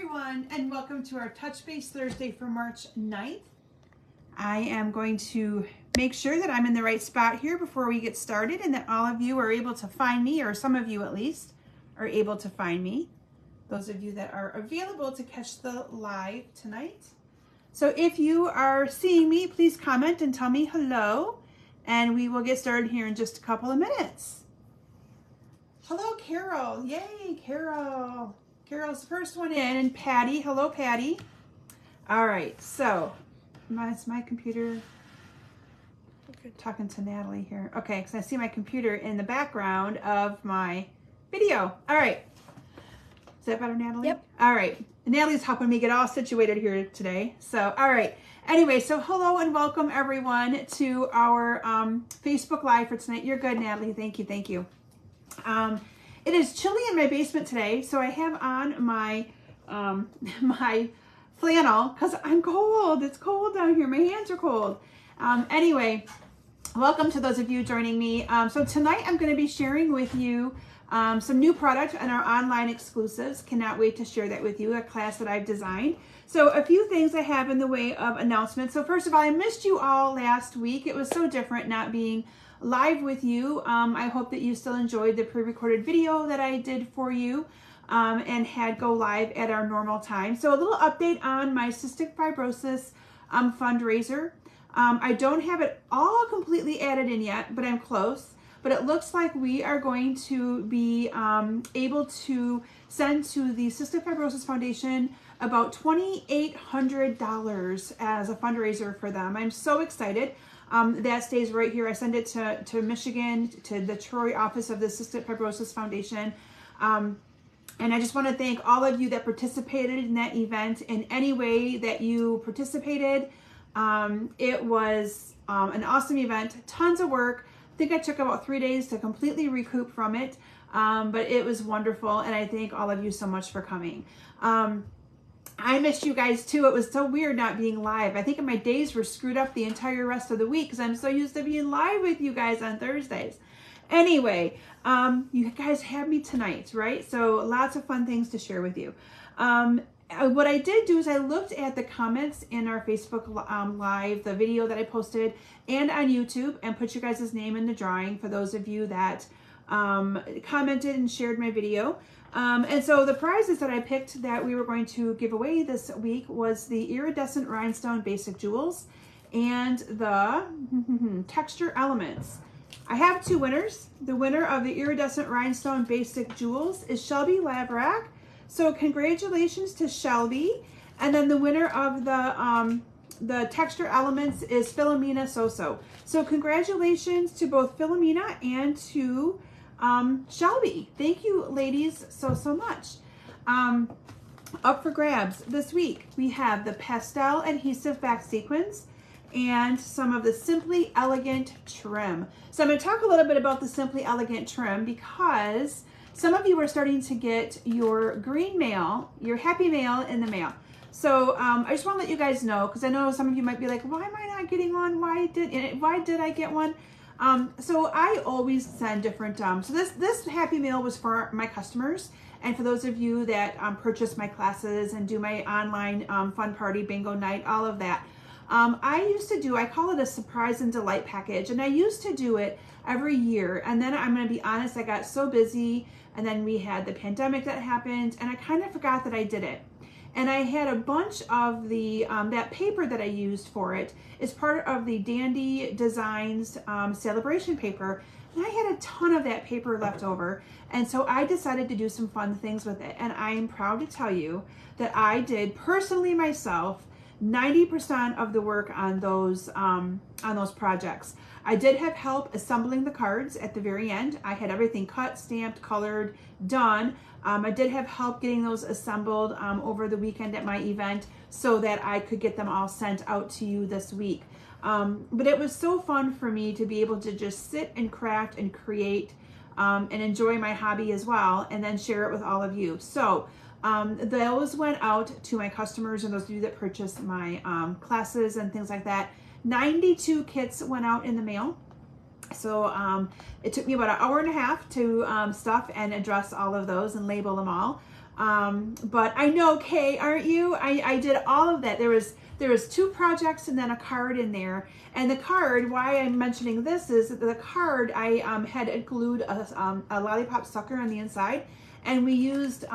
everyone, and welcome to our Touch Base Thursday for March 9th. I am going to make sure that I'm in the right spot here before we get started and that all of you are able to find me, or some of you at least are able to find me. Those of you that are available to catch the live tonight. So if you are seeing me, please comment and tell me hello, and we will get started here in just a couple of minutes. Hello, Carol. Yay, Carol. Carol's the first one in, and Patty. Hello, Patty. All right, so it's my computer. Okay. Talking to Natalie here. Okay, because I see my computer in the background of my video. All right. Is that better, Natalie? Yep. All right. Natalie's helping me get all situated here today. So, all right. Anyway, so hello and welcome everyone to our Facebook Live for tonight. You're good, Natalie. Thank you. Thank you. It is chilly in my basement today, so I have on my my flannel because I'm cold. It's cold down here. My hands are cold. Anyway, welcome to those of you joining me. So tonight I'm going to be sharing with you some new product and our online exclusives. Cannot wait to share that with you, a class that I've designed. So a few things I have in the way of announcements. So first of all, I missed you all last week. It was so different not being live with you. I hope that you still enjoyed the pre-recorded video that I did for you and had go live at our normal time. So a little update on my cystic fibrosis fundraiser. I don't have it all completely added in yet, but I'm close. But it looks like we are going to be able to send to the Cystic Fibrosis Foundation about $2,800 as a fundraiser for them. I'm so excited. That stays right here. I send it to Michigan, to the Troy office of the Cystic Fibrosis Foundation. And I just want to thank all of you that participated in that event in any way that you participated. It was an awesome event, tons of work. I think I took about 3 days to completely recoup from it, but it was wonderful, and I thank all of you so much for coming. I missed you guys too. It was so weird not being live. I think my days were screwed up the entire rest of the week because I'm so used to being live with you guys on Thursdays. Anyway, you guys have me tonight, right? So lots of fun things to share with you. What I did do is I looked at the comments in our Facebook Live, the video that I posted, and on YouTube, and put your guys' name in the drawing for those of you that commented and shared my video. And so the prizes that I picked that we were going to give away this week was the Iridescent Rhinestone Basic Jewels and the Texture Elements. I have two winners. The winner of the Iridescent Rhinestone Basic Jewels is Shelby Laverack. So congratulations to Shelby. And then the winner of the Texture Elements is Philomena Soso. So congratulations to both Philomena and to Shelby. Thank you, ladies, so much. Up for grabs this week, we have the pastel adhesive back sequins and some of the Simply Elegant trim. So I'm going to talk a little bit about the Simply Elegant trim because some of you are starting to get your green mail, your happy mail in the mail. So I just want to let you guys know, because I know some of you might be like, why am I not getting one? Why did I get one? So I always send different, so this happy mail was for my customers and for those of you that purchase my classes and do my online fun party, bingo night, all of that. I call it a surprise and delight package, and I used to do it every year, and then I'm going to be honest, I got so busy, and then we had the pandemic that happened, and I kind of forgot that I did it. And I had a bunch of the, that paper that I used for it is part of the Dandy Designs celebration paper. And I had a ton of that paper left over. And so I decided to do some fun things with it. And I am proud to tell you that I did personally myself 90% of the work on those projects. I did have help assembling the cards at the very end. I had everything cut, stamped, colored, done. I did have help getting those assembled over the weekend at my event so that I could get them all sent out to you this week. But it was so fun for me to be able to just sit and craft and create and enjoy my hobby as well, and then share it with all of you. So those went out to my customers and those of you that purchased my classes and things like that. 92 kits went out in the mail. So it took me about an hour and a half to stuff and address all of those and label them all. But I know, Kay, aren't you? I did all of that. There was 2 projects and then a card in there. And the card, why I'm mentioning this is that the card, I had glued a lollipop sucker on the inside, and we used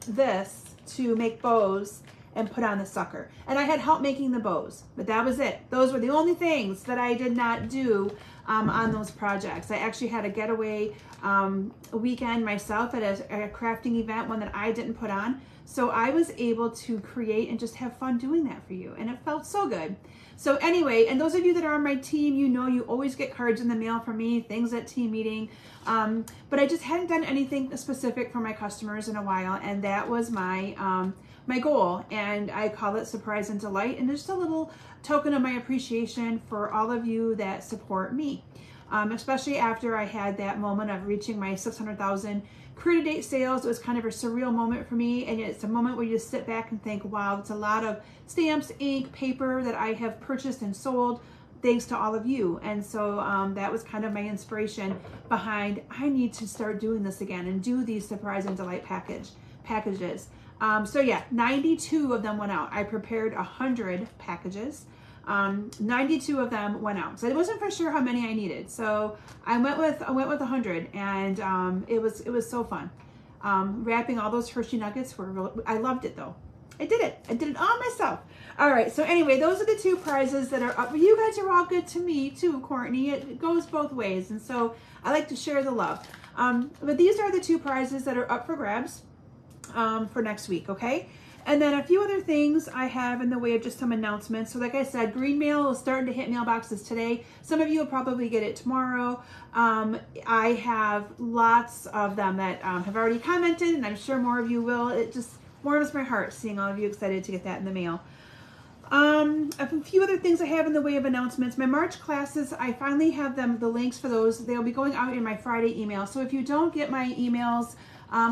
this to make bows and put on the sucker. And I had help making the bows, but that was it. Those were the only things that I did not do on those projects. I actually had a getaway weekend myself at a crafting event, one that I didn't put on. So I was able to create and just have fun doing that for you. And it felt so good. So anyway, and those of you that are on my team, you know you always get cards in the mail from me, things at team meeting. But I just hadn't done anything specific for my customers in a while. And that was my my goal. And I call it Surprise and Delight. And just a little token of my appreciation for all of you that support me. Especially after I had that moment of reaching my 600,000 career to date sales. It was kind of a surreal moment for me, and it's a moment where you just sit back and think, wow, it's a lot of stamps, ink, paper that I have purchased and sold thanks to all of you. And so that was kind of my inspiration behind, I need to start doing this again and do these Surprise and Delight packages. So yeah, 92 of them went out. I prepared 100 packages. 92 of them went out. So I wasn't for sure how many I needed. So I went with 100, and it was so fun. Wrapping all those Hershey nuggets I loved it though. I did it all myself. All right. So anyway, those are the 2 prizes that are up. You guys are all good to me too, Courtney. It goes both ways. And so I like to share the love. But these are the 2 prizes that are up for grabs, for next week. Okay. And then a few other things I have in the way of just some announcements. So like I said, green mail is starting to hit mailboxes today. Some of you will probably get it tomorrow. I have lots of them that have already commented, and I'm sure more of you will. It just warms my heart seeing all of you excited to get that in the mail. A few other things I have in the way of announcements. My March classes, I finally have the links for those. They'll be going out in my Friday email. So if you don't get my emails,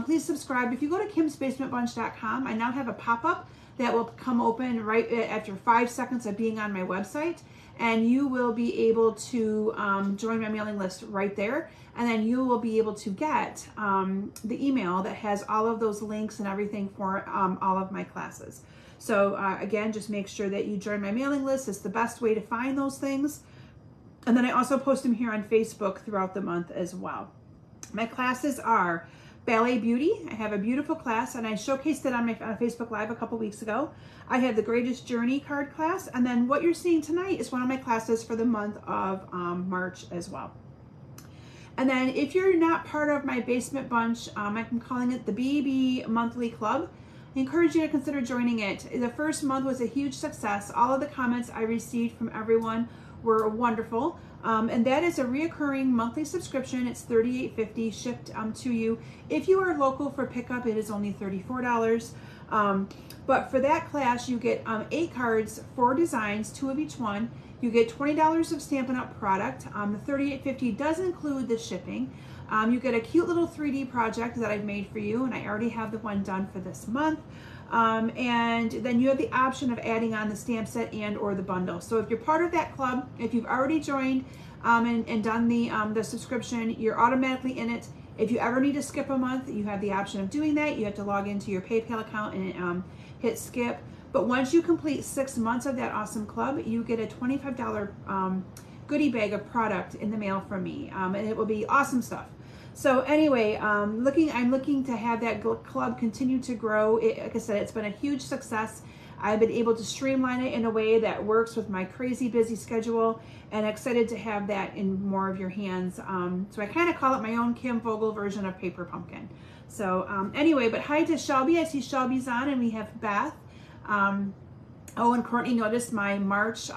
please subscribe. If you go to kimsbasementbunch.com, I now have a pop-up that will come open right after 5 seconds of being on my website, and you will be able to join my mailing list right there, and then you will be able to get the email that has all of those links and everything for all of my classes. So again, just make sure that you join my mailing list. It's the best way to find those things. And then I also post them here on Facebook throughout the month as well. My classes are Ballet Beauty. I have a beautiful class, and I showcased it on my Facebook Live a couple weeks ago. I have the Greatest Journey card class, and then what you're seeing tonight is one of my classes for the month of March as well. And then if you're not part of my Basement Bunch, I'm calling it the BB Monthly Club. I encourage you to consider joining it. The first month was a huge success. All of the comments I received from everyone were wonderful. And that is a reoccurring monthly subscription. It's $38.50 shipped to you. If you are local for pickup, it is only $34. But for that class, you get 8 cards, 4 designs, 2 of each one. You get $20 of Stampin' Up! Product. The $38.50 does include the shipping. You get a cute little 3D project that I've made for you, and I already have the one done for this month. And then you have the option of adding on the stamp set and or the bundle. So if you're part of that club, if you've already joined and done the subscription, you're automatically in it. If you ever need to skip a month, you have the option of doing that. You have to log into your PayPal account and hit skip. But once you complete 6 months of that awesome club, you get a $25 goodie bag of product in the mail from me, and it will be awesome stuff. So anyway, I'm looking to have that club continue to grow. Like I said, it's been a huge success. I've been able to streamline it in a way that works with my crazy busy schedule, and excited to have that in more of your hands. So I kind of call it my own Kim Vogel version of Paper Pumpkin. So anyway, but hi to Shelby. I see Shelby's on, and we have Beth. Oh, and Courtney noticed my March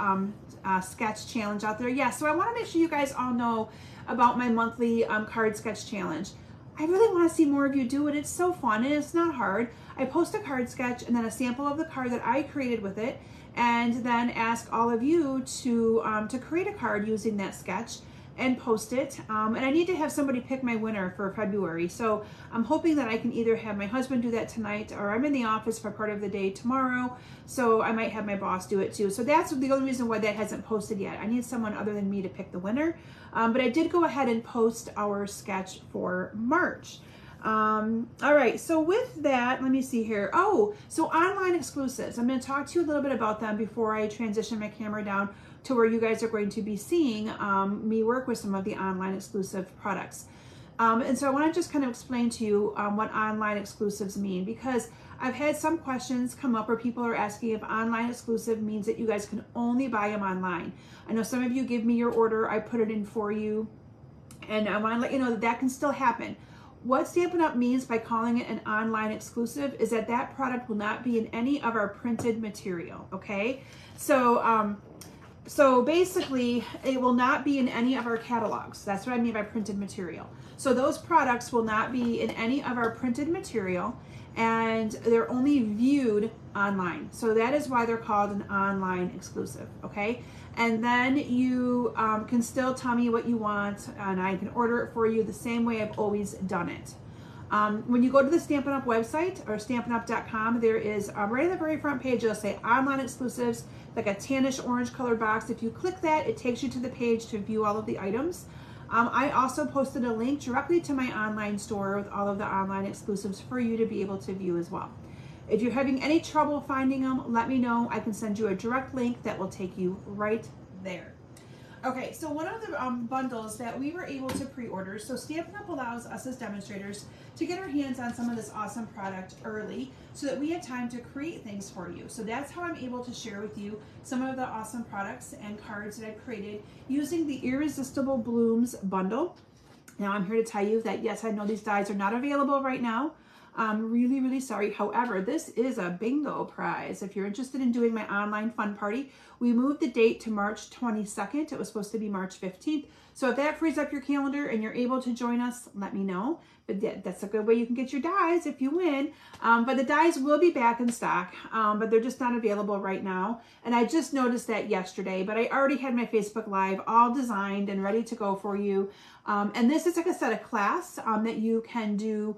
sketch challenge out there. Yeah, so I want to make sure you guys all know about my monthly card sketch challenge. I really want to see more of you do it. It's so fun, and it's not hard. I post a card sketch and then a sample of the card that I created with it, and then ask all of you to create a card using that sketch and post it. And I need to have somebody pick my winner for February. So I'm hoping that I can either have my husband do that tonight, or I'm in the office for part of the day tomorrow. So I might have my boss do it too. So that's the only reason why that hasn't posted yet. I need someone other than me to pick the winner. But I did go ahead and post our sketch for March. All right, so with that, let me see here. Oh, so online exclusives. I'm going to talk to you a little bit about them before I transition my camera down to where you guys are going to be seeing me work with some of the online exclusive products. And so I want to just kind of explain to you what online exclusives mean, because I've had some questions come up where people are asking if online exclusive means that you guys can only buy them online. I know some of you give me your order, I put it in for you, and I want to let you know that that can still happen. What Stampin' Up means by calling it an online exclusive is that that product will not be in any of our printed material, okay? So, so basically, it will not be in any of our catalogs. That's what I mean by printed material. So those products will not be in any of our printed material, and they're only viewed online. So that is why they're called an online exclusive, okay? And then you can still tell me what you want, and I can order it for you the same way I've always done it. When you go to the Stampin' Up website, or stampinup.com, there is right on the very front page, it'll say online exclusives, like a tannish orange colored box. If you click that, it takes you to the page to view all of the items. I also posted a link directly to my online store with all of the online exclusives for you to be able to view as well. If you're having any trouble finding them, let me know. I can send you a direct link that will take you right there. Okay, so one of the bundles that we were able to pre-order, so Stampin' Up allows us as demonstrators to get our hands on some of this awesome product early so that we have time to create things for you. So that's how I'm able to share with you some of the awesome products and cards that I've created using the Irresistible Blooms Bundle. Now I'm here to tell you that yes, I know these dies are not available right now. I'm really, really sorry. However, this is a bingo prize. If you're interested in doing my online fun party, we moved the date to March 22nd. It was supposed to be March 15th. So if that frees up your calendar and you're able to join us, let me know. But that's a good way you can get your dies if you win. But the dies will be back in stock, but they're just not available right now. And I just noticed that yesterday, but I already had my Facebook Live all designed and ready to go for you. And this is, like I said, a class that you can do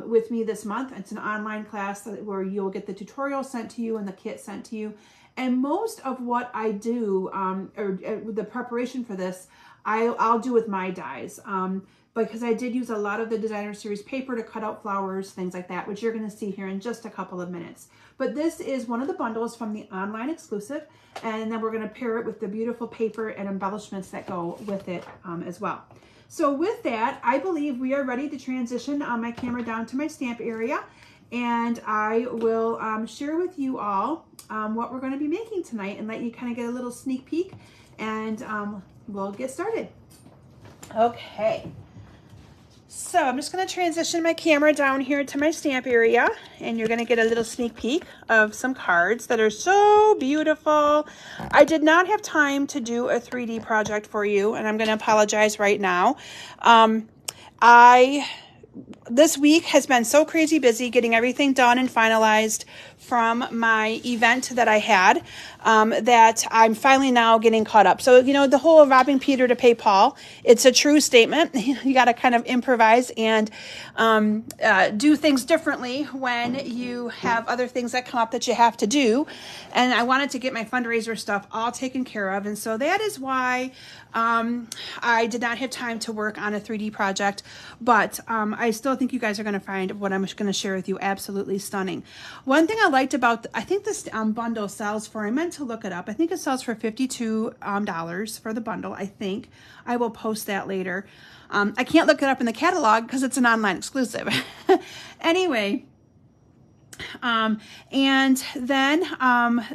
with me this month. It's an online class where you'll get the tutorial sent to you and the kit sent to you. And most of what I do, or the preparation for this, I'll do with my dies. Because I did use a lot of the designer series paper to cut out flowers, things like that, which you're going to see here in just a couple of minutes. But this is one of the bundles from the online exclusive, and then we're going to pair it with the beautiful paper and embellishments that go with it as well. So with that, I believe we are ready to transition my camera down to my stamp area, and I will share with you all what we're going to be making tonight and let you kind of get a little sneak peek, and we'll get started. Okay. So I'm just going to transition my camera down here to my stamp area, and you're going to get a little sneak peek of some cards that are so beautiful. I did not have time to do a 3D project for you, and I'm going to apologize right now. This week has been so crazy busy getting everything done and finalized from my event that I had, that I'm finally now getting caught up. So, you know, the whole robbing Peter to pay Paul, it's a true statement. You got to kind of improvise and do things differently when you have other things that come up that you have to do. And I wanted to get my fundraiser stuff all taken care of. And so that is why I did not have time to work on a 3D project, but I still think you guys are going to find what I'm going to share with you absolutely stunning. One thing I liked about, I think this bundle sells for, I meant to look it up, I think it sells for $52 for the bundle, I think. I will post that later. I can't look it up in the catalog because it's an online exclusive. Anyway, and then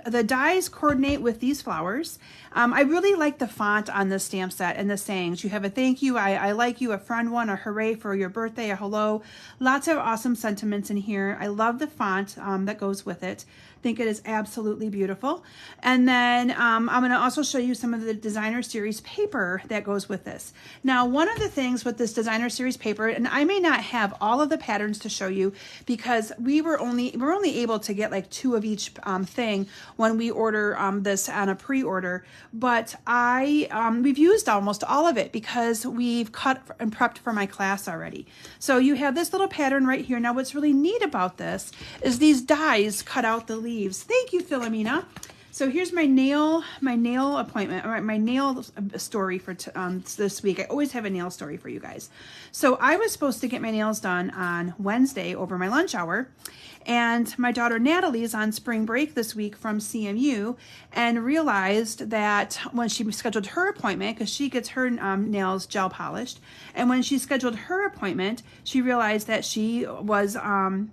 the dies coordinate with these flowers. I really like the font on this stamp set and the sayings. You have a thank you, I like you, a friend one, a hooray for your birthday, a hello. Lots of awesome sentiments in here. I love the font that goes with it. I think it is absolutely beautiful. And then I'm going to also show you some of the designer series paper that goes with this. Now, one of the things with this designer series paper, and I may not have all of the patterns to show you because we're only able to get like 2 of each thing when we order this on a pre-order. But we've used almost all of it because we've cut and prepped for my class already. So you have this little pattern right here. Now, what's really neat about this is these dies cut out the leaves. Thank you, Philomena. So here's my nail appointment, or my nail story for this week. I always have a nail story for you guys. So I was supposed to get my nails done on Wednesday over my lunch hour, and my daughter Natalie is on spring break this week from CMU, and realized that when she scheduled her appointment, because she gets her nails gel polished, and when she scheduled her appointment, she realized that she was on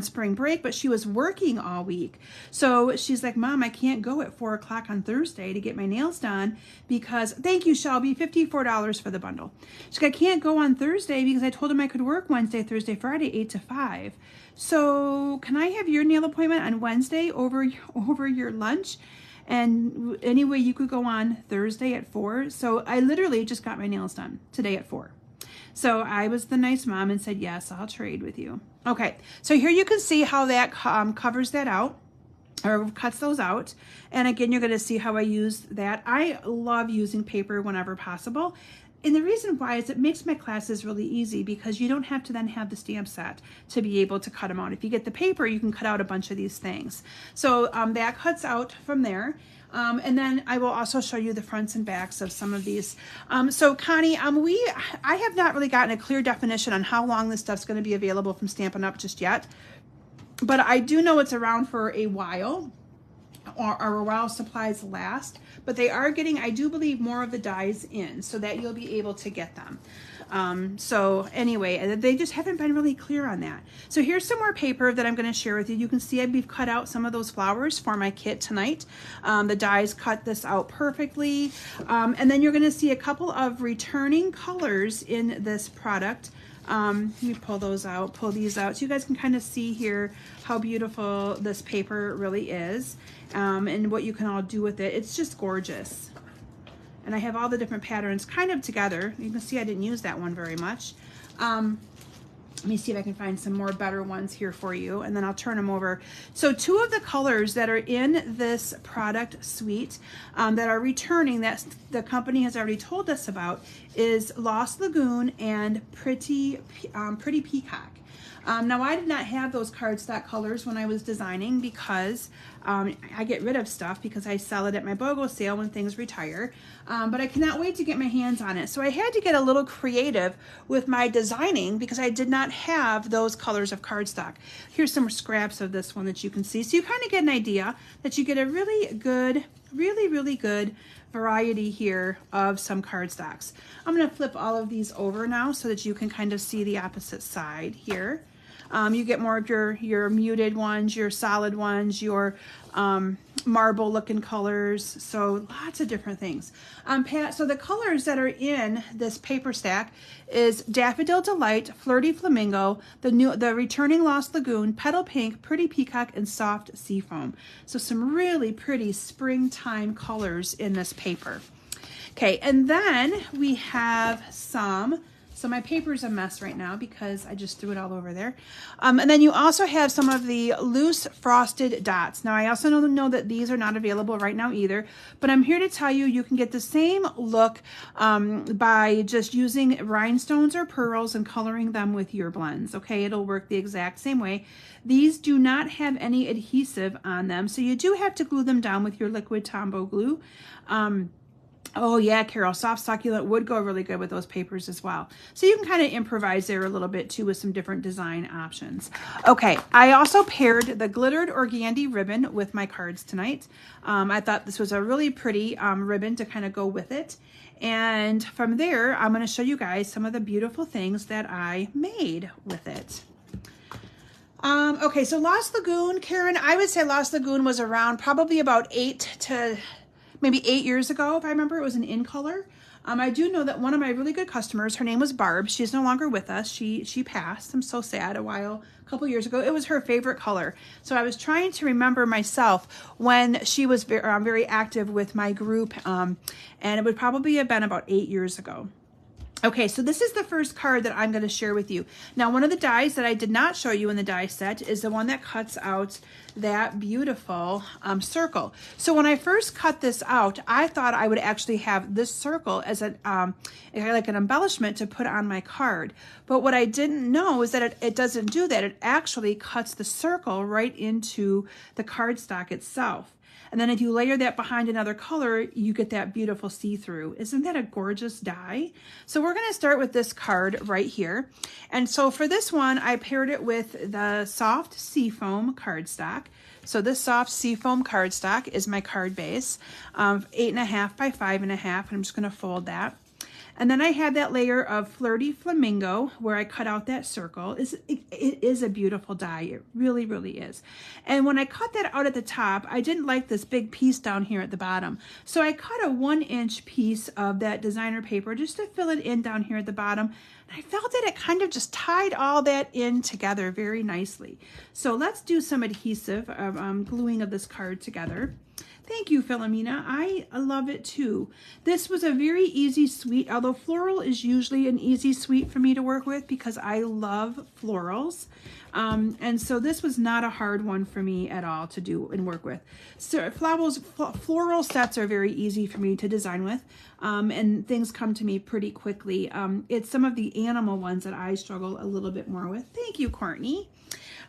spring break, but she was working all week. So she's like, Mom, I can't go at 4 o'clock on Thursday to get my nails done because, thank you, Shelby, $54 for the bundle. She's like, I can't go on Thursday because I told him I could work Wednesday, Thursday, Friday, 8 to 5. So can I have your nail appointment on Wednesday over your lunch? And anyway, you could go on Thursday at 4. So I literally just got my nails done today at 4. So I was the nice mom and said, yes, I'll trade with you. Okay, so here you can see how that covers that out, or cuts those out. And again, you're going to see how I use that. I love using paper whenever possible. And the reason why is it makes my classes really easy, because you don't have to then have the stamp set to be able to cut them out. If you get the paper, you can cut out a bunch of these things. So that cuts out from there. And then I will also show you the fronts and backs of some of these. So Connie, I have not really gotten a clear definition on how long this stuff's going to be available from Stampin' Up just yet. But I do know it's around for a while, or while supplies last. But they are getting, I do believe, more of the dies in so that you'll be able to get them. So anyway, they just haven't been really clear on that. So here's some more paper that I'm going to share with you. You can see we've cut out some of those flowers for my kit tonight. The dies cut this out perfectly. And then you're going to see a couple of returning colors in this product. Let me pull these out so you guys can kind of see here how beautiful this paper really is, and what you can all do with it. It's just gorgeous. And I have all the different patterns kind of together. You can see I didn't use that one very much. Let me see if I can find some more better ones here for you, and then I'll turn them over. So 2 of the colors that are in this product suite that are returning, that the company has already told us about, is Lost Lagoon and Pretty Peacock. Now, I did not have those cardstock colors when I was designing, because I get rid of stuff because I sell it at my Vogel sale when things retire. But I cannot wait to get my hands on it. So I had to get a little creative with my designing because I did not have those colors of cardstock. Here's some scraps of this one that you can see. So you kind of get an idea that you get a really good, really good variety here of some cardstocks. I'm going to flip all of these over now so that you can kind of see the opposite side here. You get more of your muted ones, your solid ones, your marble looking colors. So lots of different things. Pat, so the colors that are in this paper stack is Daffodil Delight, Flirty Flamingo, the returning Lost Lagoon, Petal Pink, Pretty Peacock, and Soft Seafoam. So some really pretty springtime colors in this paper. Okay, and then we have some. So my paper's a mess right now because I just threw it all over there. And then you also have some of the loose frosted dots. Now I also know that these are not available right now either, but I'm here to tell you, you can get the same look by just using rhinestones or pearls and coloring them with your blends. Okay, it'll work the exact same way. These do not have any adhesive on them, so you do have to glue them down with your liquid Tombow glue. Oh yeah, Carol, soft succulent would go really good with those papers as well. So you can kind of improvise there a little bit too with some different design options. Okay, I also paired the glittered organdy ribbon with my cards tonight. I thought this was a really pretty ribbon to kind of go with it. And from there, I'm going to show you guys some of the beautiful things that I made with it. Okay, so Lost Lagoon, Karen, I would say Lost Lagoon was around probably about 8 years ago, if I remember. It was an in color. I do know that one of my really good customers, her name was Barb. She's no longer with us. She passed. I'm so sad. A couple years ago. It was her favorite color. So I was trying to remember myself when she was very active with my group, and it would probably have been about 8 years ago. Okay, so this is the first card that I'm going to share with you. Now, one of the dies that I did not show you in the die set is the one that cuts out that beautiful circle. So when I first cut this out, I thought I would actually have this circle as like an embellishment to put on my card. But what I didn't know is that it doesn't do that. It actually cuts the circle right into the cardstock itself. And then if you layer that behind another color, you get that beautiful see-through. Isn't that a gorgeous die? So we're going to start with this card right here. And so for this one, I paired it with the soft seafoam cardstock. So this soft seafoam cardstock is my card base, 8.5 by 5.5, and I'm just going to fold that. And then I had that layer of Flirty Flamingo where I cut out that circle. It is a beautiful die. It really, really is. And when I cut that out at the top, I didn't like this big piece down here at the bottom. So I cut a 1-inch piece of that designer paper just to fill it in down here at the bottom. And I felt that it kind of just tied all that in together very nicely. So let's do some adhesive gluing of this card together. Thank you, Philomena. I love it too. This was a very easy suite, although floral is usually an easy suite for me to work with because I love florals. And so this was not a hard one for me at all to do and work with. So floral sets are very easy for me to design with, and things come to me pretty quickly. It's some of the animal ones that I struggle a little bit more with. Thank you, Courtney.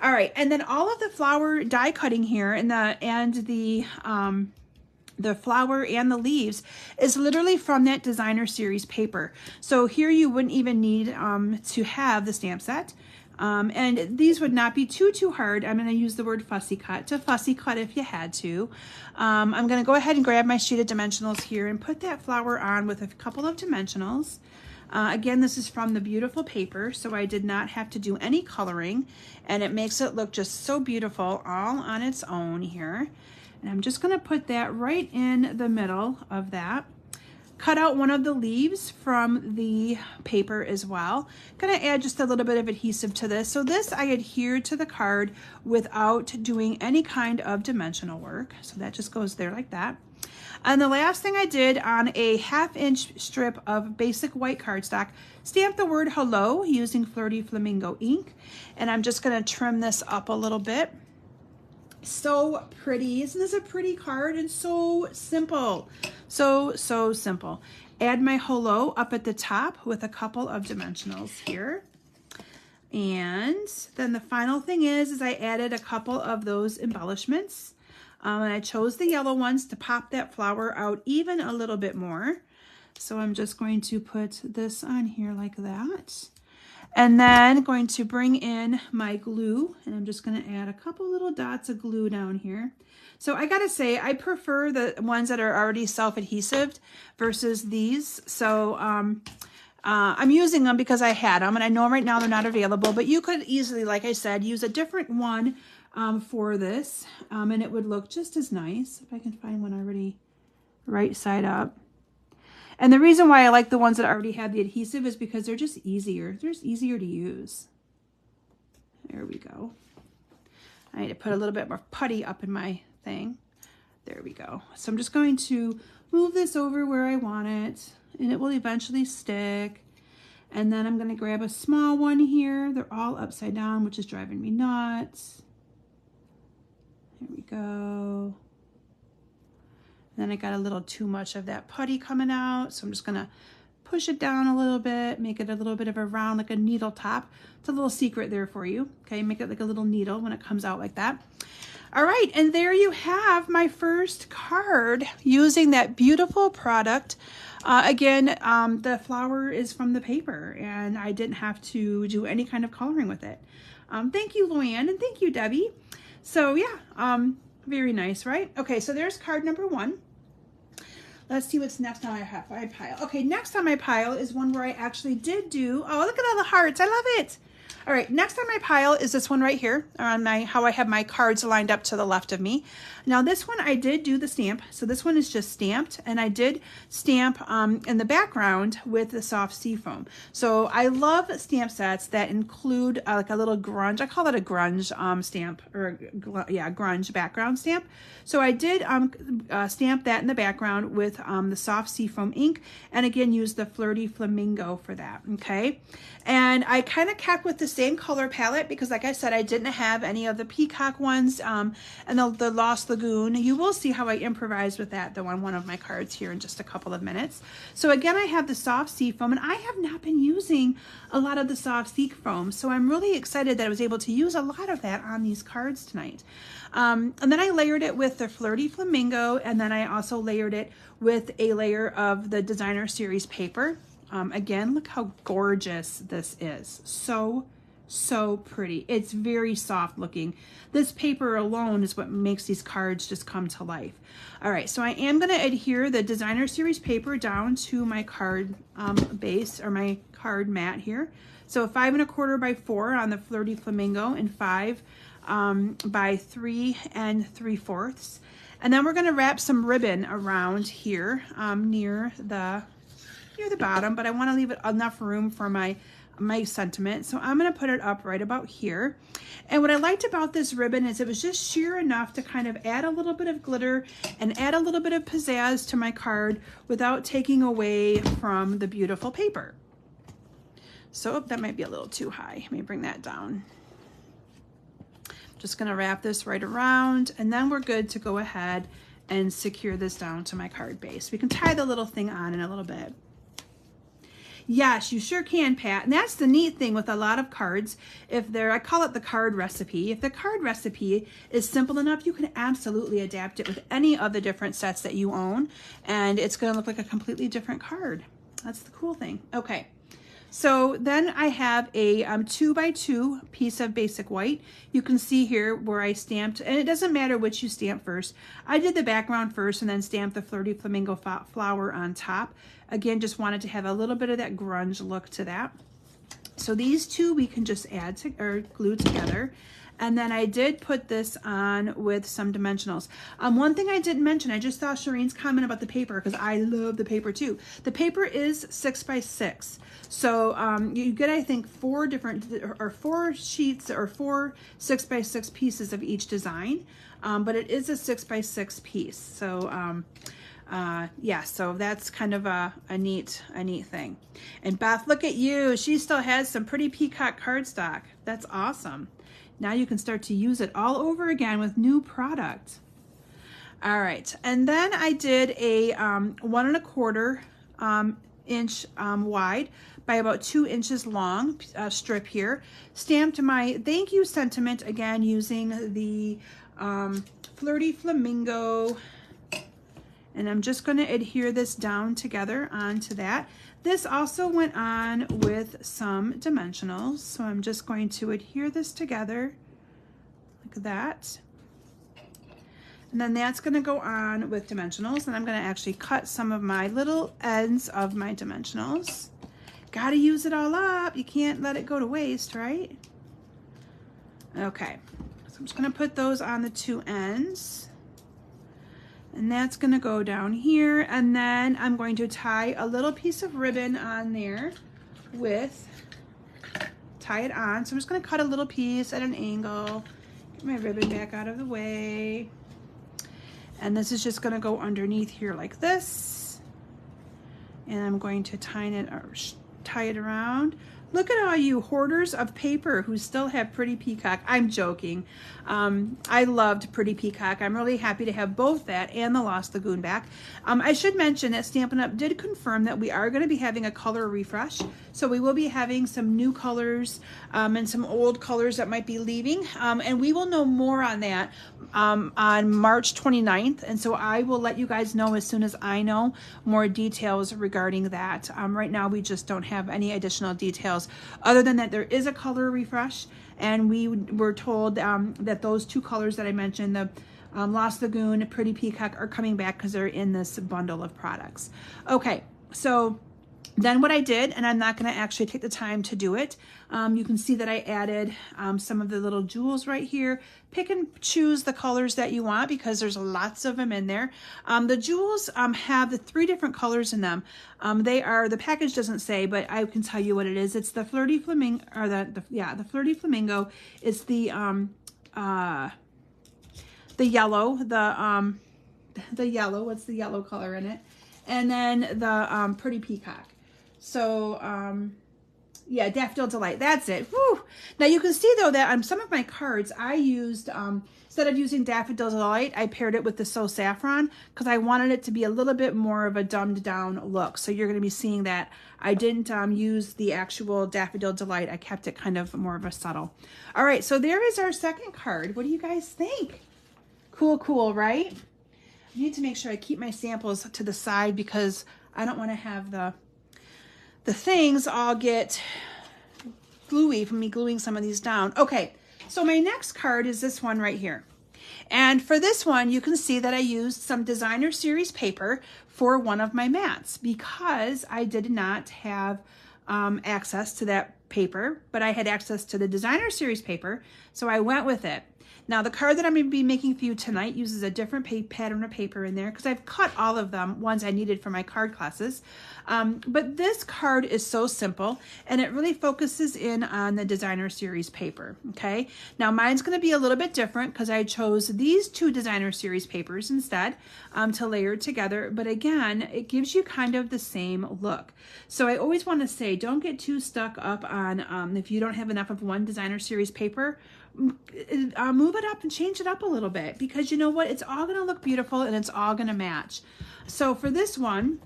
All right, and then all of the flower die cutting here and the flower and the leaves is literally from that designer series paper. So here you wouldn't even need to have the stamp set. And these would not be too hard. I'm going to use the word fussy cut to fussy cut if you had to. I'm going to go ahead and grab my sheet of dimensionals here and put that flower on with a couple of dimensionals. Again, this is from the beautiful paper, so I did not have to do any coloring, and it makes it look just so beautiful all on its own here. And I'm just going to put that right in the middle of that. Cut out one of the leaves from the paper as well. Going to add just a little bit of adhesive to this. So this I adhered to the card without doing any kind of dimensional work. So that just goes there like that. And the last thing I did on a 1/2-inch strip of basic white cardstock, stamp the word hello using Flirty Flamingo ink. And I'm just going to trim this up a little bit. So pretty. Isn't this a pretty card? And so simple. So simple. Add my hello up at the top with a couple of dimensionals here. And then the final thing is I added a couple of those embellishments. And I chose the yellow ones to pop that flower out even a little bit more. So I'm just going to put this on here like that. And then going to bring in my glue, and I'm just going to add a couple little dots of glue down here. So I got to say, I prefer the ones that are already self-adhesive versus these. So I'm using them because I had them, and I know right now they're not available, but you could easily, like I said, use a different one for this, and it would look just as nice. If I can find one already right side up. And the reason why I like the ones that already have the adhesive is because they're just easier. They're just easier to use. There we go. I need to put a little bit more putty up in my thing. There we go. So I'm just going to move this over where I want it, and it will eventually stick. And then I'm going to grab a small one here. They're all upside down, which is driving me nuts. There we go. Then I got a little too much of that putty coming out, so I'm just gonna push it down a little bit, make it a little bit of a round, like a needle top. It's a little secret there for you, okay? Make it like a little needle when it comes out like that. All right, and there you have my first card using that beautiful product. Again, the flower is from the paper, and I didn't have to do any kind of coloring with it. Thank you, Luann, and thank you, Debbie. So yeah, very nice, right? Okay, so there's card number 1. Let's see what's next on my pile. Okay, next on my pile is one where I actually did do, oh, look at all the hearts. I love it. All right, next on my pile is this one right here, on how I have my cards lined up to the left of me. Now this one I did do the stamp, so this one is just stamped, and I did stamp in the background with the soft seafoam. So I love stamp sets that include like a little grunge, I call it a grunge stamp, or yeah, grunge background stamp. So I did stamp that in the background with the soft seafoam ink, and again use the Flirty Flamingo for that, okay? And I kind of kept with the same color palette because like I said, I didn't have any of the peacock ones and the Lost Lagoon. You will see how I improvised with that though on one of my cards here in just a couple of minutes. So again, I have the soft sea foam, and I have not been using a lot of the soft sea foam. So I'm really excited that I was able to use a lot of that on these cards tonight. And then I layered it with the Flirty Flamingo, and then I also layered it with a layer of the Designer Series paper. Again, look how gorgeous this is. So pretty. It's very soft looking. This paper alone is what makes these cards just come to life. All right, so I am going to adhere the Designer Series paper down to my card base, or my card mat here. So 5 1/4 by 4 on the Flirty Flamingo, and 5 by 3 3/4. And then we're going to wrap some ribbon around here near the bottom, but I want to leave it enough room for my sentiment. So I'm going to put it up right about here. And what I liked about this ribbon is it was just sheer enough to kind of add a little bit of glitter and add a little bit of pizzazz to my card without taking away from the beautiful paper. So that might be a little too high. Let me bring that down. Just going to wrap this right around, and then we're good to go ahead and secure this down to my card base. We can tie the little thing on in a little bit. Yes, you sure can, Pat. And that's the neat thing with a lot of cards. I call it the card recipe. If the card recipe is simple enough, you can absolutely adapt it with any of the different sets that you own, and it's going to look like a completely different card. That's the cool thing. Okay. So then I have a 2 by 2 piece of basic white. You can see here where I stamped, and it doesn't matter which you stamp first. I did the background first and then stamped the Flirty Flamingo flower on top. Again, just wanted to have a little bit of that grunge look to that. So these two we can just add to, or glue together. And then I did put this on with some dimensionals. One thing I didn't mention, I just saw Shireen's comment about the paper, because I love the paper too. The paper is 6 by 6. So you get, I think, 4 sheets or 4 6 by 6 pieces of each design. But it is a 6 by 6 piece. So yeah, so that's kind of a neat thing. And Beth, look at you. She still has some pretty peacock cardstock. That's awesome. Now you can start to use it all over again with new product. All right, and then I did a 1 1/4 inch wide by about 2 inches long strip here. Stamped my thank you sentiment again using the Flirty Flamingo. And I'm just going to adhere this down together onto that. This also went on with some dimensionals. So I'm just going to adhere this together like that. And then that's going to go on with dimensionals. And I'm going to actually cut some of my little ends of my dimensionals. Got to use it all up. You can't let it go to waste, right? Okay. So I'm just going to put those on the 2 ends. And that's going to go down here, and then I'm going to tie a little piece of ribbon on there tie it on. So I'm just going to cut a little piece at an angle, get my ribbon back out of the way. And this is just going to go underneath here like this. And I'm going to tie it around. Look at all you hoarders of paper who still have Pretty Peacock. I'm joking. I loved Pretty Peacock. I'm really happy to have both that and the Lost Lagoon back. I should mention that Stampin' Up! Did confirm that we are going to be having a color refresh. So we will be having some new colors and some old colors that might be leaving. And we will know more on that on March 29th. And so I will let you guys know as soon as I know more details regarding that. Right now we just don't have any additional details other than that there is a color refresh, and we were told that those 2 colors that I mentioned, the Lost Lagoon, Pretty Peacock, are coming back because they're in this bundle of products. Okay, so then what I did, and I'm not going to actually take the time to do it, you can see that I added some of the little jewels right here. Pick and choose the colors that you want because there's lots of them in there. The jewels have the 3 different colors in them. They are, the package doesn't say, but I can tell you what it is. It's the Flirty Flamingo, or the Flirty Flamingo. It's the yellow, the yellow, what's the yellow color in it? And then the Pretty Peacock. So Yeah, Daffodil Delight. That's it. Whew. Now you can see though that on some of my cards, I used, instead of using Daffodil Delight, I paired it with the So Saffron because I wanted it to be a little bit more of a dumbed down look. So you're going to be seeing that I didn't use the actual Daffodil Delight. I kept it kind of more of a subtle. All right, so there is our second card. What do you guys think? Cool, cool, right? I need to make sure I keep my samples to the side because I don't want to have the things all get gluey from me gluing some of these down. Okay, so my next card is this one right here. And for this one, you can see that I used some designer series paper for one of my mats because I did not have access to that paper, but I had access to the designer series paper, so I went with it. Now the card that I'm going to be making for you tonight uses a different pattern of paper in there because I've cut all of them, ones I needed for my card classes. But this card is so simple and it really focuses in on the designer series paper, okay? Now mine's going to be a little bit different because I chose these two designer series papers instead to layer together. But again, it gives you kind of the same look. So I always want to say, don't get too stuck up on if you don't have enough of one designer series paper, move it up and change it up a little bit because you know what, it's all going to look beautiful and it's all going to match. So for this one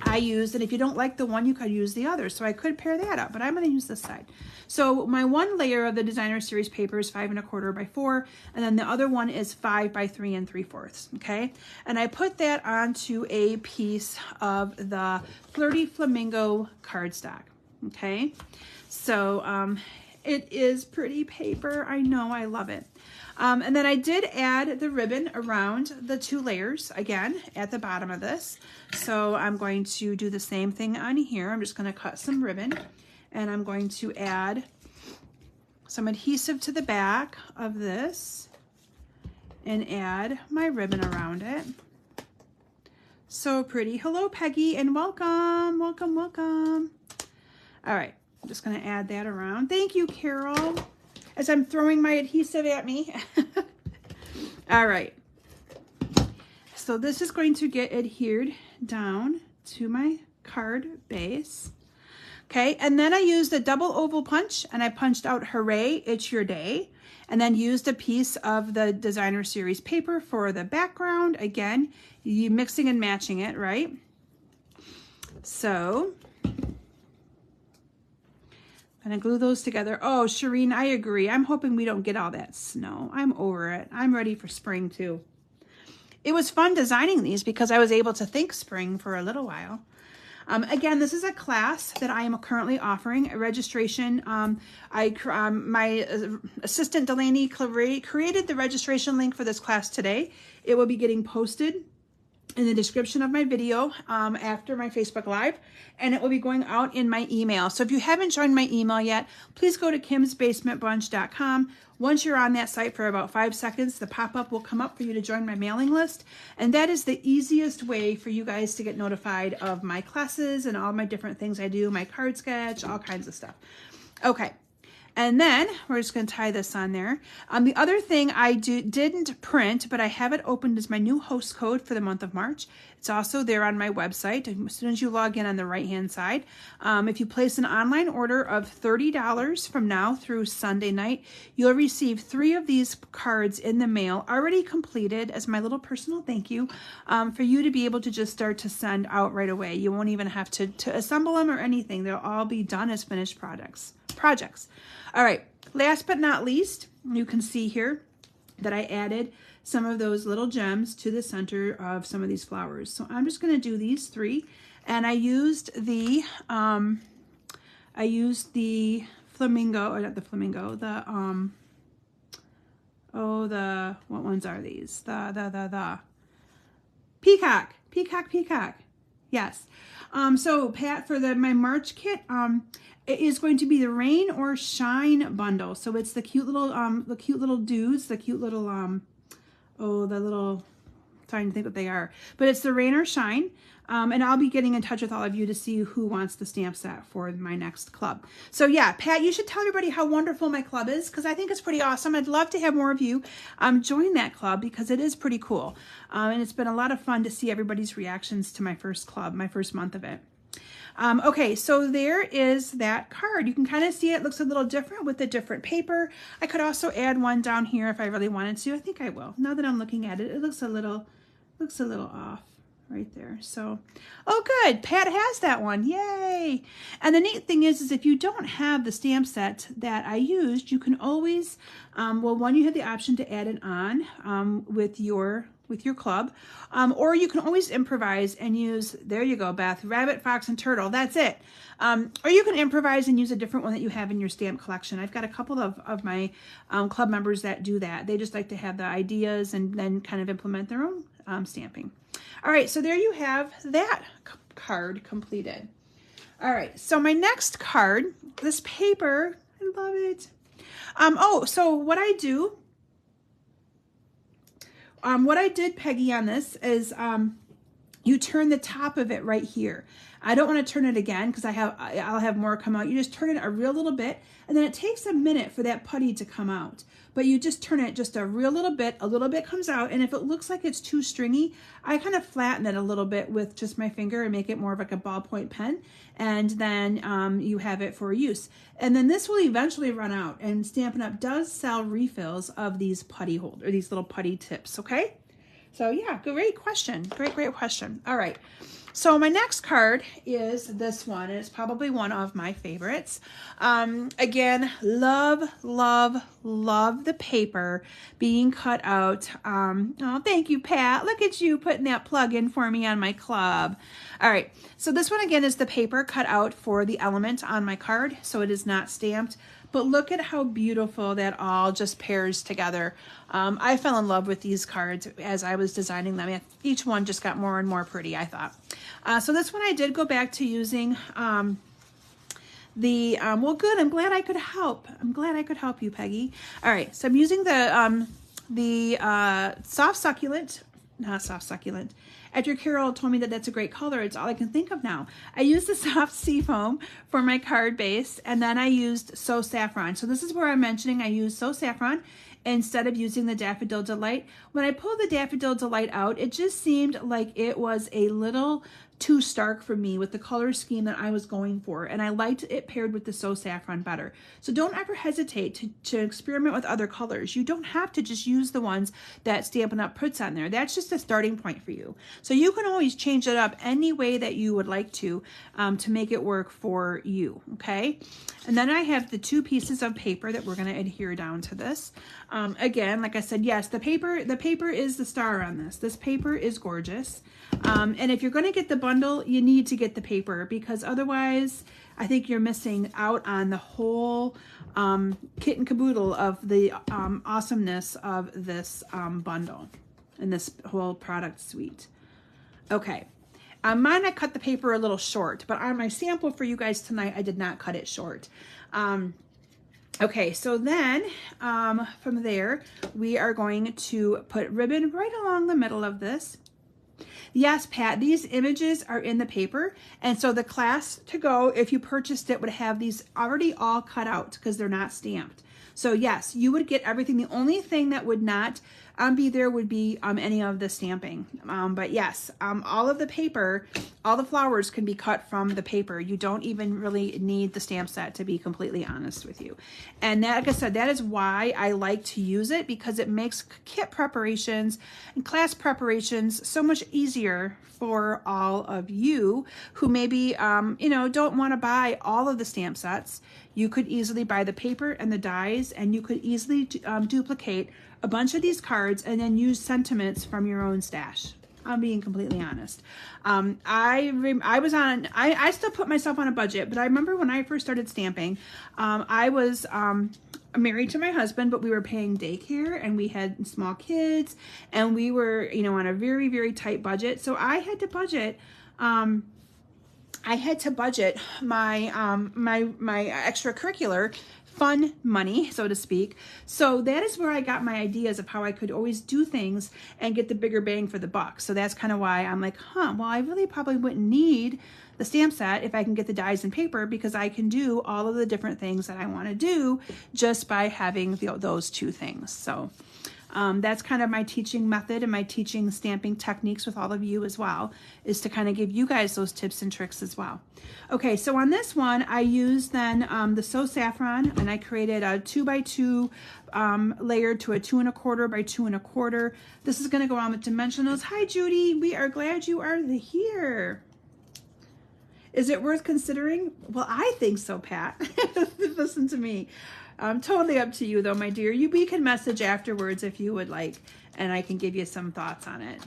I used, and if you don't like the one you could use the other, so I could pair that up, but I'm going to use this side. So my one layer of the designer series paper is 5 1/4 by 4, and then the other one is 5 by 3 3/4, okay? And I put that onto a piece of the Flirty Flamingo cardstock, okay? So it is pretty paper. I know, I love it. And then I did add the ribbon around the two layers again at the bottom of this. So I'm going to do the same thing on here. I'm just going to cut some ribbon and I'm going to add some adhesive to the back of this and add my ribbon around it. So pretty. Hello, Peggy, and welcome, welcome, welcome. All right. I'm just going to add that around. Thank you, Carol, as I'm throwing my adhesive at me. All right. So this is going to get adhered down to my card base. Okay, and then I used a double oval punch and I punched out "Hooray, it's your day," and then used a piece of the designer series paper for the background. Again, you mixing and matching it, right? So I'm gonna glue those together. Oh, Shireen, I agree. I'm hoping we don't get all that snow. I'm over it. I'm ready for spring too. It was fun designing these because I was able to think spring for a little while. Again, this is a class that I am currently offering a registration. My assistant Delaney created the registration link for this class today. It will be getting posted in the description of my video after my Facebook Live, and it will be going out in my email. So if you haven't joined my email yet, please go to kimsbasementbrunch.com. Once you're on that site for about 5 seconds, the pop-up will come up for you to join my mailing list. And that is the easiest way for you guys to get notified of my classes and all my different things I do, my card sketch, all kinds of stuff. Okay. And then we're just going to tie this on there. The other thing I didn't print, but I have it opened, is my new host code for the month of March. It's also there on my website as soon as you log in on the right-hand side. If you place an online order of $30 from now through Sunday night, you'll receive 3 of these cards in the mail already completed as my little personal thank you for you to be able to just start to send out right away. You won't even have to assemble them or anything. They'll all be done as finished projects. All right, last but not least, you can see here that I added some of those little gems to the center of some of these flowers. So I'm just going to do these 3, and I used the flamingo, or not the flamingo, what ones are these? The peacock. Yes. So Pat, for my March kit, it is going to be the Rain or Shine bundle. So it's the cute little dudes, the cute little trying to think what they are. But it's the Rain or Shine. And I'll be getting in touch with all of you to see who wants the stamp set for my next club. So yeah, Pat, you should tell everybody how wonderful my club is, because I think it's pretty awesome. I'd love to have more of you join that club because it is pretty cool. And it's been a lot of fun to see everybody's reactions to my first club, my first month of it. Okay, so there is that card. You can kind of see it looks a little different with the different paper. I could also add one down here if I really wanted to. I think I will. Now that I'm looking at it, it looks a little off right there. So, oh good, Pat has that one, yay. And the neat thing is if you don't have the stamp set that I used, you can always, well, one, you have the option to add it on with your club, or you can always improvise and use, there you go, Beth, rabbit, fox, and turtle, that's it. Or you can improvise and use a different one that you have in your stamp collection. I've got a couple of my club members that do that. They just like to have the ideas and then kind of implement their own stamping. All right, so there you have that card completed. All right, so my next card, this paper, I love it. Oh, so what I do, what I did, Peggy, on this is you turn the top of it right here. I don't want to turn it again because I'll have more come out. You just turn it a real little bit, and then it takes a minute for that putty to come out. But you just turn it just a real little bit comes out, and if it looks like it's too stringy, I kind of flatten it a little bit with just my finger and make it more of like a ballpoint pen, and then you have it for use. And then this will eventually run out, and Stampin' Up! Does sell refills of these putty holders, these little putty tips, okay? So yeah, great question, great question. All right. So my next card is this one, and it's probably one of my favorites. Again, love the paper being cut out. Oh, thank you, Pat. Look at you putting that plug in for me on my club. All right, so this one again is the paper cut out for the element on my card, so it is not stamped. But look at how beautiful that all just pairs together. I fell in love with these cards as I was designing them. Each one just got more and more pretty, I thought. So this one I did go back to using well, good, I'm glad I could help. I'm glad I could help you, Peggy. All right, so I'm using the soft succulent, not soft succulent. After Carol told me that that's a great color, it's all I can think of now. I used the soft seafoam for my card base, and then I used So Saffron. So this is where I'm mentioning I used So Saffron instead of using the Daffodil Delight. When I pulled the Daffodil Delight out, it just seemed like it was a little too stark for me with the color scheme that I was going for, and I liked it paired with the So Saffron better. So don't ever hesitate to experiment with other colors. You don't have to just use the ones that Stampin' Up! Puts on there. That's just a starting point for you. So you can always change it up any way that you would like to make it work for you, okay? And then I have the two pieces of paper that we're going to adhere down to this. Again, like I said, yes, the paper is the star on this. This paper is gorgeous. And if you're going to get the bundle, you need to get the paper, because otherwise I think you're missing out on the whole kit and caboodle of the awesomeness of this bundle and this whole product suite. Okay. Mine, I cut the paper a little short, but on my sample for you guys tonight, I did not cut it short. Okay, so then from there, we are going to put ribbon right along the middle of this. Yes, Pat, these images are in the paper, and so the class to go, if you purchased it, would have these already all cut out because they're not stamped. So yes, you would get everything. The only thing that would not be there would be any of the stamping. But yes, all of the paper, all the flowers can be cut from the paper. You don't even really need the stamp set, to be completely honest with you. And that, like I said, that is why I like to use it, because it makes kit preparations and class preparations so much easier for all of you who maybe, you know, don't want to buy all of the stamp sets. You could easily buy the paper and the dies, and you could easily duplicate a bunch of these cards and then use sentiments from your own stash. I'm being completely honest. I still put myself on a budget, but I remember when I first started stamping, I was married to my husband, but we were paying daycare and we had small kids and we were, you know, on a very, very tight budget. So I had to budget, my my extracurricular fun money, so to speak. So that is where I got my ideas of how I could always do things and get the bigger bang for the buck. So that's kind of why I'm like, well, I really probably wouldn't need the stamp set if I can get the dies and paper, because I can do all of the different things that I want to do just by having those two things. So That's kind of my teaching method and my teaching stamping techniques with all of you as well, is to kind of give you guys those tips and tricks as well. Okay, so on this one, I used then the So Saffron, and I created a 2x2 layered to a 2 1/4 by 2 1/4. This is going to go on with dimensionals. Hi, Judy. We are glad you are here. Is it worth considering? Well, I think so, Pat. Listen to me. Totally up to you, though, my dear. We can message afterwards if you would like, and I can give you some thoughts on it.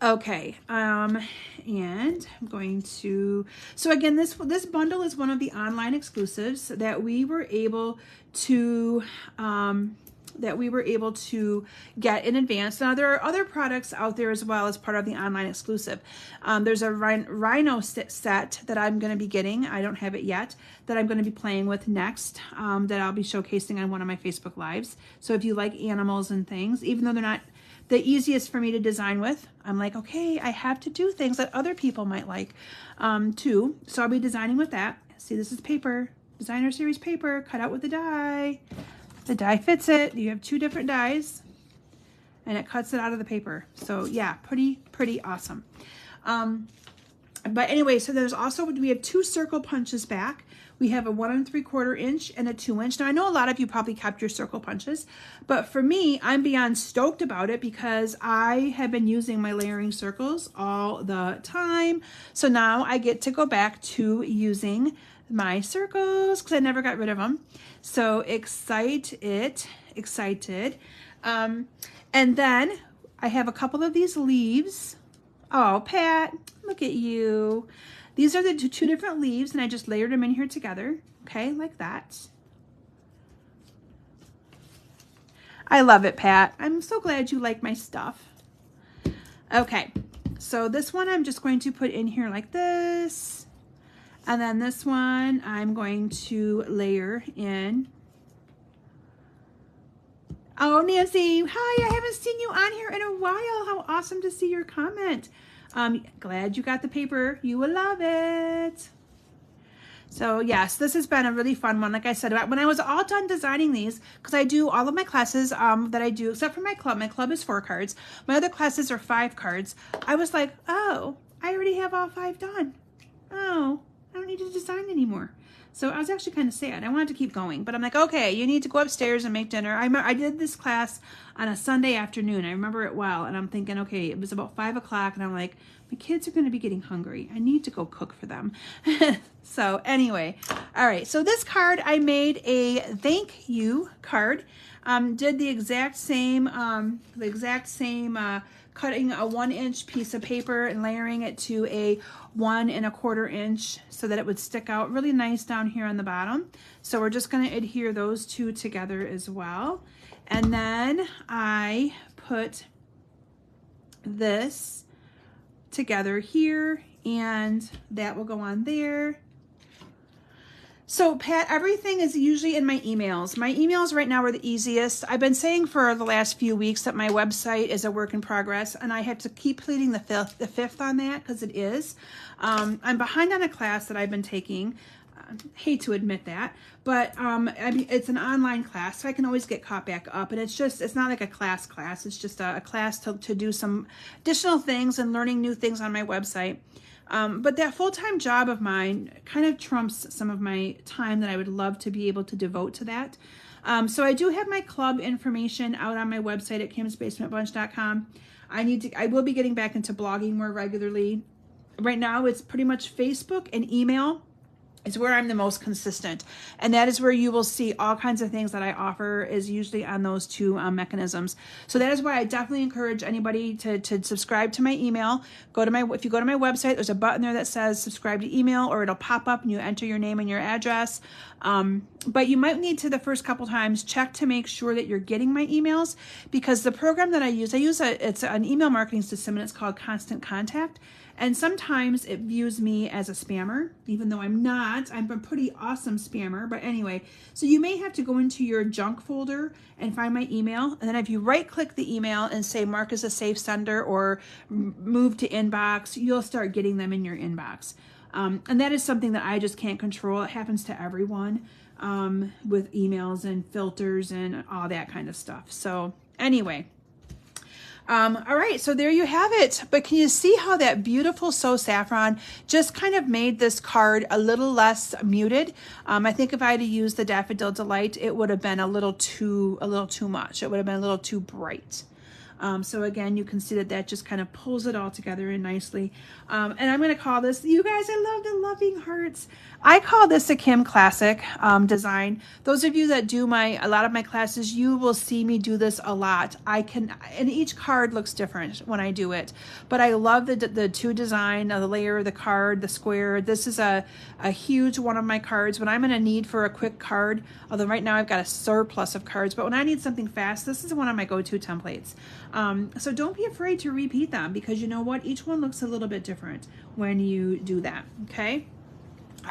Okay, and I'm going to, so again, this bundle is one of the online exclusives that we were able to get in advance. Now, there are other products out there as well as part of the online exclusive. There's a rhino set that I'm going to be getting. I don't have it yet, that I'm going to be playing with next, that I'll be showcasing on one of my Facebook Lives. So if you like animals and things, even though they're not the easiest for me to design with, I'm like, okay, I have to do things that other people might like too. So I'll be designing with that. See, this is paper, designer series paper, cut out with the die. The die fits it. You have 2 different dies, and it cuts it out of the paper. So yeah, pretty awesome. But anyway, so there's also, we have 2 circle punches back. We have a 1 3/4 inch and a 2 inch. Now, I know a lot of you probably kept your circle punches, but for me, I'm beyond stoked about it because I have been using my layering circles all the time. So now I get to go back to using my circles because I never got rid of them. So excited. And then I have a couple of these leaves. Oh, Pat, look at you. These are the 2 different leaves, and I just layered them in here together. Okay, like that. I love it, Pat. I'm so glad you like my stuff. Okay, so this one I'm just going to put in here like this. And then this one I'm going to layer in. Oh, Nancy, hi, I haven't seen you on here in a while. How awesome to see your comment. Glad you got the paper. You will love it. So yes, this has been a really fun one. Like I said, when I was all done designing these, because I do all of my classes that I do, except for my club is 4 cards. My other classes are 5 cards. I was like, oh, I already have all 5 done. Oh, I don't need to design anymore. So I was actually kind of sad. I wanted to keep going, but I'm like, okay, you need to go upstairs and make dinner. I did this class on a Sunday afternoon. I remember it well. And I'm thinking, okay, it was about 5 o'clock. And I'm like, my kids are going to be getting hungry. I need to go cook for them. So anyway, all right. So this card, I made a thank you card. Did the exact same, cutting a 1 inch piece of paper and layering it to a 1 1/4 inch so that it would stick out really nice down here on the bottom. So we're just going to adhere those 2 together as well. And then I put this together here, and that will go on there. So Pat, everything is usually in my emails. My emails right now are the easiest. I've been saying for the last few weeks that my website is a work in progress, and I have to keep pleading the fifth on that because it is. I'm behind on a class that I've been taking. Hate to admit that, but I mean, it's an online class, so I can always get caught back up. And it's not like a class. It's just a class to do some additional things and learning new things on my website. But that full-time job of mine kind of trumps some of my time that I would love to be able to devote to that. So I do have my club information out on my website at kimsbasementbunch.com. I will be getting back into blogging more regularly. Right now, it's pretty much Facebook and email is where I'm the most consistent. And that is where you will see all kinds of things that I offer, is usually on those 2 mechanisms. So that is why I definitely encourage anybody to subscribe to my email. If you go to my website, there's a button there that says subscribe to email, or it'll pop up and you enter your name and your address. But you might need to, the first couple times, check to make sure that you're getting my emails, because the program that I use it's an email marketing system, and it's called Constant Contact. And sometimes it views me as a spammer, even though I'm not. I'm a pretty awesome spammer. But anyway, so you may have to go into your junk folder and find my email. And then if you right-click the email and say mark as a safe sender or move to inbox, you'll start getting them in your inbox. And that is something that I just can't control. It happens to everyone. with emails and filters and all that kind of stuff. So anyway, all right, so there you have it. But can you see how that beautiful So Saffron just kind of made this card a little less muted? I think if I had used the Daffodil Delight, it would have been a little too much. It would have been a little too bright. So again, you can see that that just kind of pulls it all together in nicely. And I'm going to call this, you guys, I love the loving hearts. I call this a Kim Classic design. Those of you that do a lot of my classes, you will see me do this a lot. And each card looks different when I do it, but I love the two design, the layer, the card, the square. This is a huge one of my cards. When I'm in a need for a quick card, although right now I've got a surplus of cards, but when I need something fast, this is one of my go-to templates. So don't be afraid to repeat them, because you know what? Each one looks a little bit different when you do that, okay?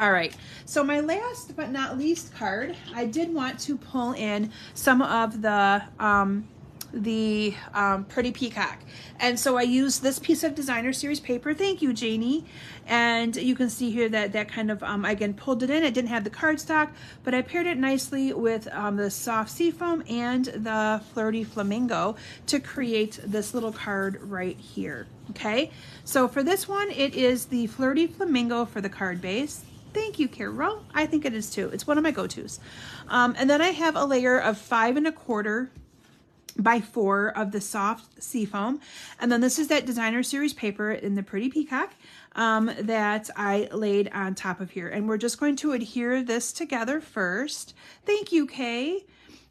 All right, so my last but not least card, I did want to pull in some of the Pretty Peacock. And so I used this piece of designer series paper. Thank you, Janie. And you can see here that kind of, again, pulled it in. It didn't have the cardstock, but I paired it nicely with the soft seafoam and the Flirty Flamingo to create this little card right here. Okay, so for this one, it is the Flirty Flamingo for the card base. Thank you, Carol. I think it is too. It's one of my go-tos. And then I have a layer of 5 1/4 by 4 of the soft seafoam. And then this is that designer series paper in the Pretty Peacock that I laid on top of here. And we're just going to adhere this together first. Thank you, Kay.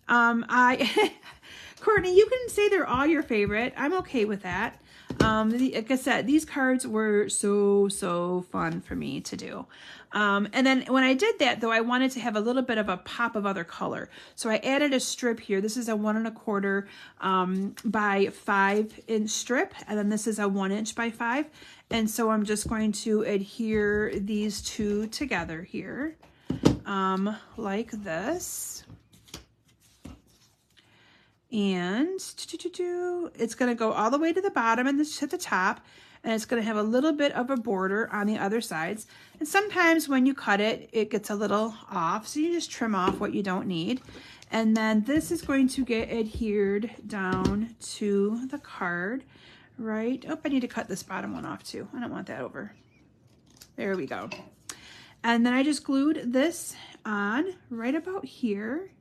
Courtney, you can say they're all your favorite. I'm okay with that. Like I said, these cards were so fun for me to do. And then when I did that, though, I wanted to have a little bit of a pop of other color. So I added a strip here. This is a 1 1/4 by 5 inch strip. And then this is a 1 inch by 5. And so I'm just going to adhere these two together here, like this. And it's going to go all the way to the bottom and to the top, and it's going to have a little bit of a border on the other sides. And sometimes when you cut it, it gets a little off, so you just trim off what you don't need. And then this is going to get adhered down to the card, right? Oh, I need to cut this bottom one off too. I don't want that over. There we go. And then I just glued this on right about here,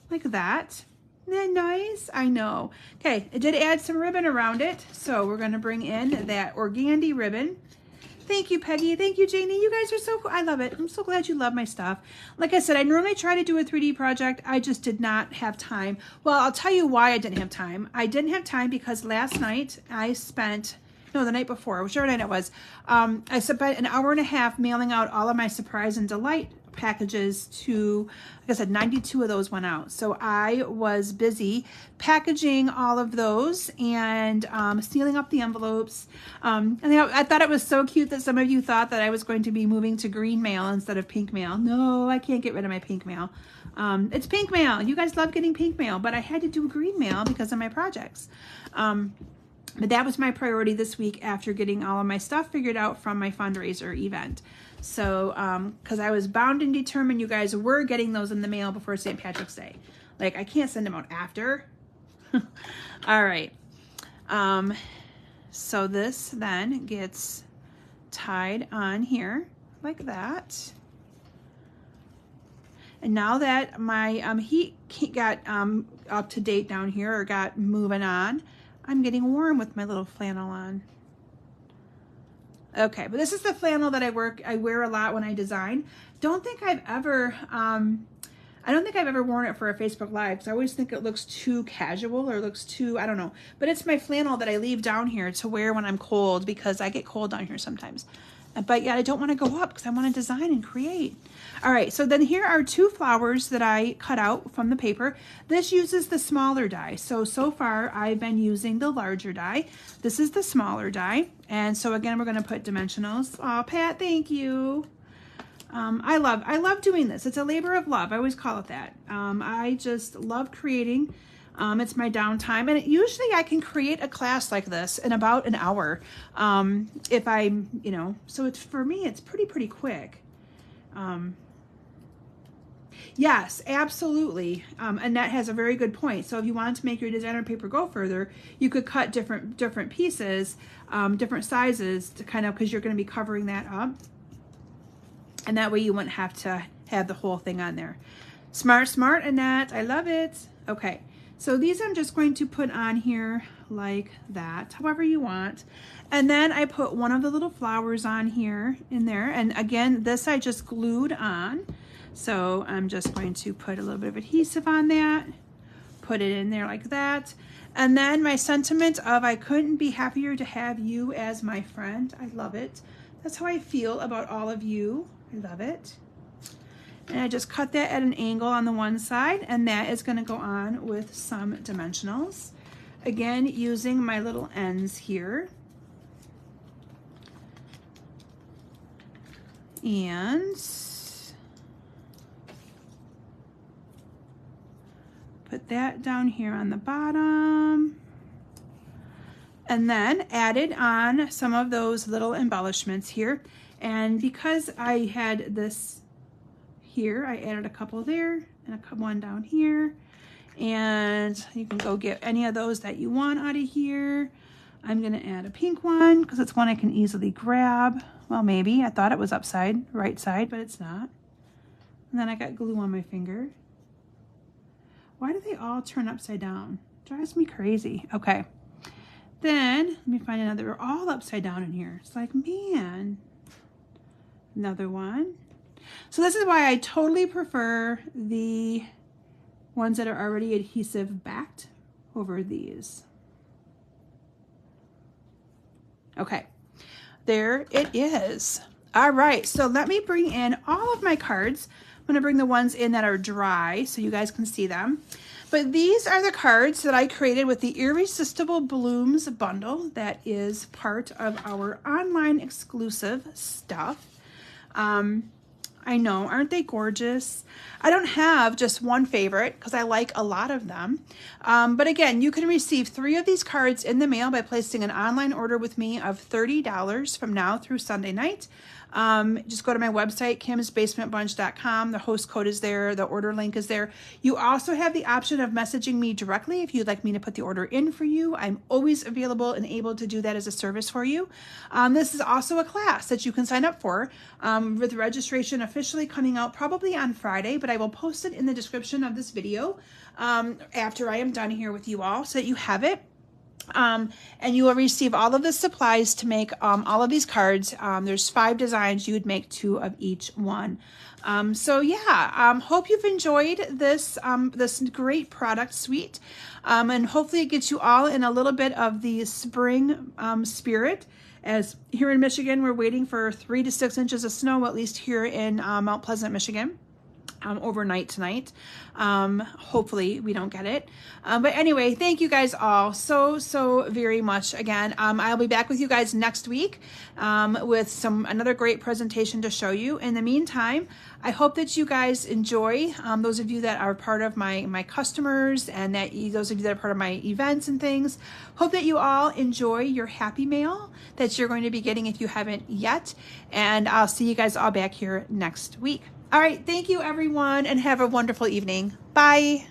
like that. Isn't that nice? I know. Okay, I did add some ribbon around it, so we're going to bring in that organdy ribbon. Thank you, Peggy. Thank you, Janie. You guys are so cool. I love it. I'm so glad you love my stuff. Like I said, I normally try to do a 3D project. I just did not have time. Well, I'll tell you why I didn't have time. I didn't have time because last night I spent, no, the night before, whichever night it was, I spent an hour and a half mailing out all of my Surprise and Delight packages to, like I said, 92 of those went out. So I was busy packaging all of those and sealing up the envelopes. And I thought it was so cute that some of you thought that I was going to be moving to green mail instead of pink mail. No, I can't get rid of my pink mail. It's pink mail. You guys love getting pink mail, but I had to do green mail because of my projects. But that was my priority this week after getting all of my stuff figured out from my fundraiser event. So, because I was bound and determined you guys were getting those in the mail before St. Patrick's Day. Like, I can't send them out after. All right. So this then gets tied on here like that. And now that my heat got up to date down here, or got moving on, I'm getting warm with my little flannel on. Okay, but this is the flannel that I wear a lot when I design. Don't think I've ever, I don't think I've ever worn it for a Facebook Live, because I always think it looks too casual or looks too, I don't know. But it's my flannel that I leave down here to wear when I'm cold, because I get cold down here sometimes. But yeah, I don't want to go up because I want to design and create. All right, so then here are 2 flowers that I cut out from the paper. This uses the smaller die. So far I've been using the larger die. This is the smaller die. And so again, we're going to put dimensionals. Oh, Pat, thank you. I love doing this. It's a labor of love. I always call it that. I just love creating. It's my downtime, and usually I can create a class like this in about an hour. If I'm, so it's, for me, it's pretty quick. Yes, absolutely. Annette has a very good point. So if you wanted to make your designer paper go further, you could cut different pieces, different sizes to kind of, because you're going to be covering that up. And that way you wouldn't have to have the whole thing on there. Smart, smart, Annette. I love it. Okay, so these I'm just going to put on here like that, however you want. And then I put one of the little flowers on here in there. And again, this I just glued on. So I'm just going to put a little bit of adhesive on that, put it in there like that. And then my sentiment of I couldn't be happier to have you as my friend. I love it. That's how I feel about all of you. I love it. And I just cut that at an angle on the one side, and that is going to go on with some dimensionals. Again, using my little ends here. And put that down here on the bottom. And then added on some of those little embellishments here. And because I had this here, I added a couple there and one down here. And you can go get any of those that you want out of here. I'm gonna add a pink one because it's one I can easily grab. Well, maybe. I thought it was right side, but it's not. And then I got glue on my finger. Why do they all turn upside down? Drives me crazy. Okay. Then, let me find another. They're all upside down in here. It's like, man. Another one. So this is why I totally prefer the ones that are already adhesive backed over these. Okay, there it is. All right, so let me bring in all of my cards. I'm gonna bring the ones in that are dry so you guys can see them. But these are the cards that I created with the Irresistible Blooms Bundle. That is part of our online exclusive stuff. I know, aren't they gorgeous? I don't have just one favorite because I like a lot of them. But again, you can receive 3 of these cards in the mail by placing an online order with me of $30 from now through Sunday night. Just go to my website, kimsbasementbunch.com. The host code is there. The order link is there. You also have the option of messaging me directly if you'd like me to put the order in for you. I'm always available and able to do that as a service for you. This is also a class that you can sign up for with registration officially coming out probably on Friday, but I will post it in the description of this video after I am done here with you all so that you have it. And you will receive all of the supplies to make all of these cards. There's 5 designs. You would make 2 of each one. So yeah, hope you've enjoyed this this great product suite, and hopefully it gets you all in a little bit of the spring spirit. As here in Michigan, we're waiting for 3 to 6 inches of snow, at least here in Mount Pleasant, Michigan. Overnight tonight. Hopefully we don't get it. But anyway, thank you guys all so very much. Again, I'll be back with you guys next week with another great presentation to show you. In the meantime, I hope that you guys enjoy, those of you that are part of my customers and that those of you that are part of my events and things. Hope that you all enjoy your happy mail that you're going to be getting if you haven't yet. And I'll see you guys all back here next week. All right, thank you everyone and have a wonderful evening. Bye.